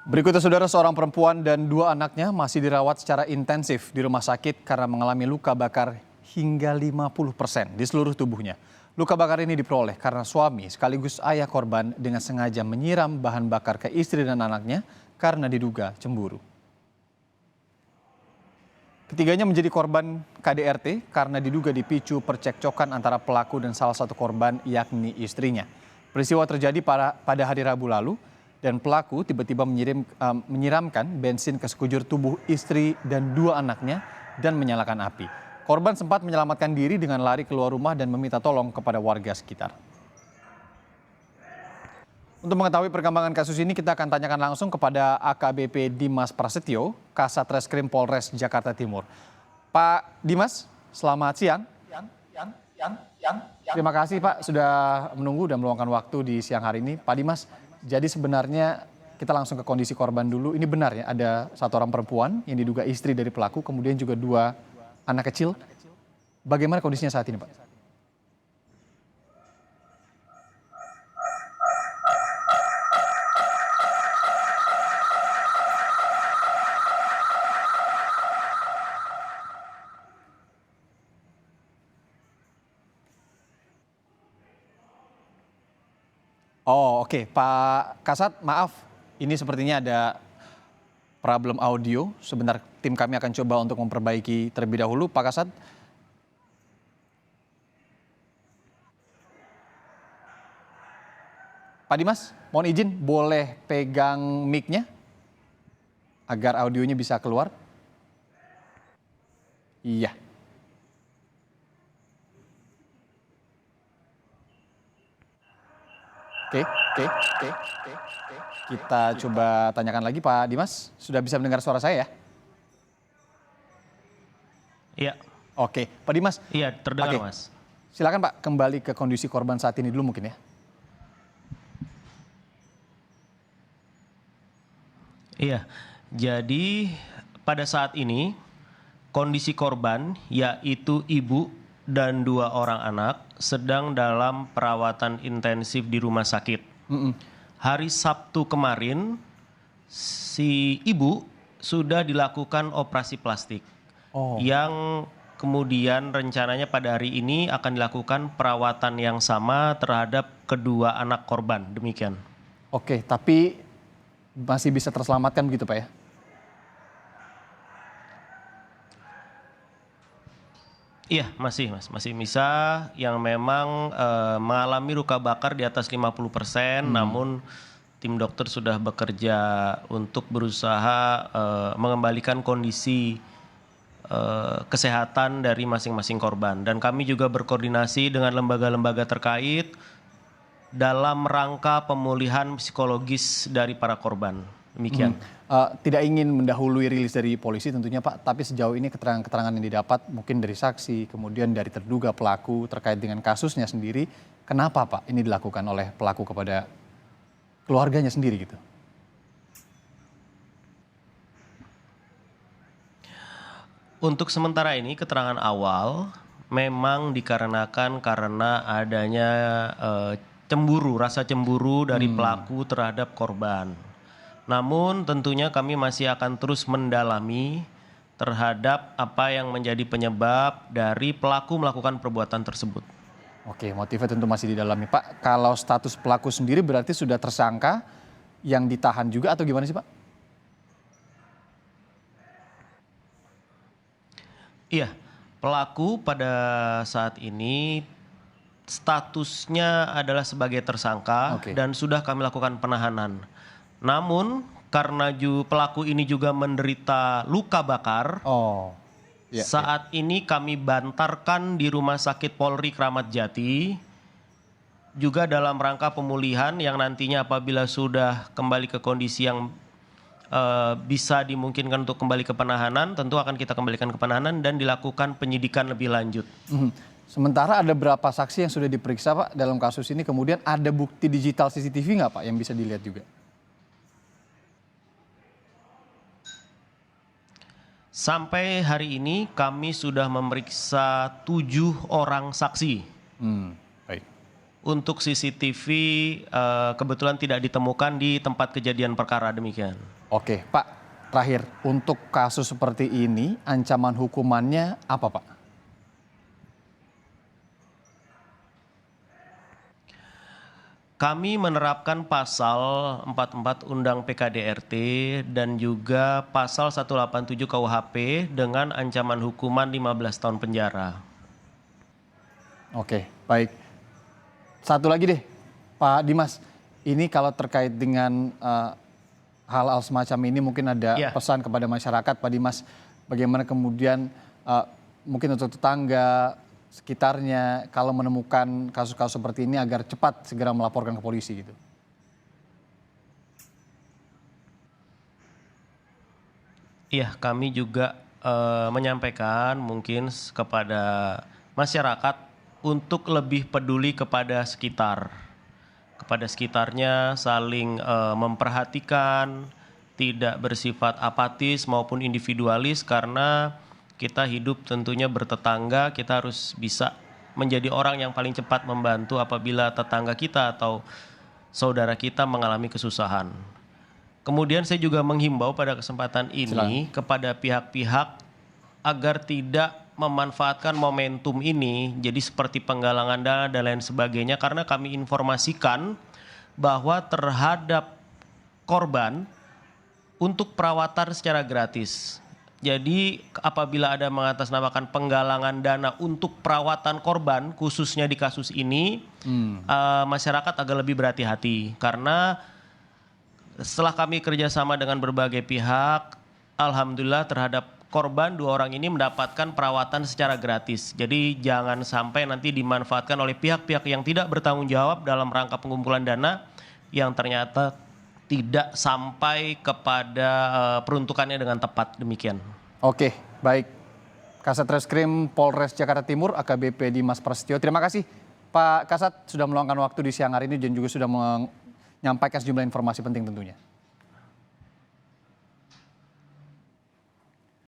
Berikutnya saudara, seorang perempuan dan dua anaknya masih dirawat secara intensif di rumah sakit karena mengalami luka bakar hingga 50% di seluruh tubuhnya. Luka bakar ini diperoleh karena suami sekaligus ayah korban dengan sengaja menyiram bahan bakar ke istri dan anaknya karena diduga cemburu. Ketiganya menjadi korban KDRT karena diduga dipicu percekcokan antara pelaku dan salah satu korban yakni istrinya. Peristiwa terjadi pada hari Rabu lalu dan pelaku tiba-tiba menyiramkan bensin ke sekujur tubuh istri dan dua anaknya dan menyalakan api. Korban sempat menyelamatkan diri dengan lari keluar rumah dan meminta tolong kepada warga sekitar. Untuk mengetahui perkembangan kasus ini, kita akan tanyakan langsung kepada AKBP Dimas Prasetyo, Kasat Reskrim Polres Jakarta Timur. Pak Dimas, selamat siang. Terima kasih Pak sudah menunggu dan meluangkan waktu di siang hari ini. Pak Dimas, jadi sebenarnya kita langsung ke kondisi korban dulu. Ini benar ya, ada satu orang perempuan yang diduga istri dari pelaku, kemudian juga dua anak kecil. Bagaimana kondisinya saat ini Pak? Oh oke, Pak Kasat, maaf, ini sepertinya ada problem audio. Sebentar, tim kami akan coba untuk memperbaiki terlebih dahulu. Pak Kasat, Pak Dimas, mohon izin boleh pegang mic-nya agar audionya bisa keluar? Iya. Oke. Kita coba tanyakan lagi Pak Dimas, sudah bisa mendengar suara saya ya? Iya. Oke, Pak Dimas. Iya, terdengar Oke. Mas. Silakan Pak, kembali ke kondisi korban saat ini dulu mungkin ya. Iya, jadi pada saat ini kondisi korban yaitu ibu dan dua orang anak sedang dalam perawatan intensif di rumah sakit. Hari Sabtu kemarin si ibu sudah dilakukan operasi plastik yang kemudian rencananya pada hari ini akan dilakukan perawatan yang sama terhadap kedua anak korban, demikian. Oke, tapi masih bisa terselamatkan begitu Pak ya? Iya, masih bisa yang memang mengalami luka bakar di atas 50%, namun tim dokter sudah bekerja untuk berusaha mengembalikan kondisi kesehatan dari masing-masing korban. Dan kami juga berkoordinasi dengan lembaga-lembaga terkait dalam rangka pemulihan psikologis dari para korban. Demikian. Tidak ingin mendahului rilis dari polisi tentunya Pak, tapi sejauh ini keterangan-keterangan yang didapat mungkin dari saksi, kemudian dari terduga pelaku terkait dengan kasusnya sendiri, kenapa Pak ini dilakukan oleh pelaku kepada keluarganya sendiri gitu? Untuk sementara ini keterangan awal memang dikarenakan karena adanya rasa cemburu dari pelaku terhadap korban. Namun tentunya kami masih akan terus mendalami terhadap apa yang menjadi penyebab dari pelaku melakukan perbuatan tersebut. Oke, motifnya tentu masih didalami Pak. Kalau status pelaku sendiri berarti sudah tersangka yang ditahan juga atau gimana sih Pak? Iya, pelaku pada saat ini statusnya adalah sebagai tersangka dan sudah kami lakukan penahanan. Namun karena pelaku ini juga menderita luka bakar, saat ini kami bantarkan di Rumah Sakit Polri Kramat Jati, juga dalam rangka pemulihan yang nantinya apabila sudah kembali ke kondisi yang bisa dimungkinkan untuk kembali ke penahanan, tentu akan kita kembalikan ke penahanan dan dilakukan penyidikan lebih lanjut. Sementara ada berapa saksi yang sudah diperiksa Pak dalam kasus ini, kemudian ada bukti digital CCTV nggak Pak yang bisa dilihat juga? Sampai hari ini kami sudah memeriksa 7 orang saksi. Baik. Untuk CCTV kebetulan tidak ditemukan di tempat kejadian perkara, demikian. Oke, Pak, terakhir untuk kasus seperti ini ancaman hukumannya apa, Pak? Kami menerapkan pasal 44 Undang PKDRT dan juga pasal 187 KUHP dengan ancaman hukuman 15 tahun penjara. Oke, baik. Satu lagi deh, Pak Dimas. Ini kalau terkait dengan hal-hal semacam ini mungkin ada Ya. pesan kepada masyarakat, Pak Dimas. Bagaimana kemudian mungkin untuk tetangga sekitarnya kalau menemukan kasus-kasus seperti ini agar cepat segera melaporkan ke polisi gitu. Iya, kami juga menyampaikan mungkin kepada masyarakat untuk lebih peduli kepada sekitar. Kepada sekitarnya saling memperhatikan, tidak bersifat apatis maupun individualis karena kita hidup tentunya bertetangga, kita harus bisa menjadi orang yang paling cepat membantu apabila tetangga kita atau saudara kita mengalami kesusahan. Kemudian saya juga menghimbau pada kesempatan ini kepada pihak-pihak agar tidak memanfaatkan momentum ini jadi seperti penggalangan dana dan lain sebagainya karena kami informasikan bahwa terhadap korban untuk perawatan secara gratis. Jadi apabila ada mengatasnamakan penggalangan dana untuk perawatan korban khususnya di kasus ini masyarakat agak lebih berhati-hati karena setelah kami kerjasama dengan berbagai pihak, alhamdulillah terhadap korban 2 orang ini mendapatkan perawatan secara gratis. Jadi jangan sampai nanti dimanfaatkan oleh pihak-pihak yang tidak bertanggung jawab dalam rangka pengumpulan dana yang ternyata tidak sampai kepada peruntukannya dengan tepat, demikian. Oke, baik. Kasat Reskrim Polres Jakarta Timur AKBP Dimas Prasetyo. Terima kasih Pak Kasat sudah meluangkan waktu di siang hari ini dan juga sudah menyampaikan sejumlah informasi penting tentunya.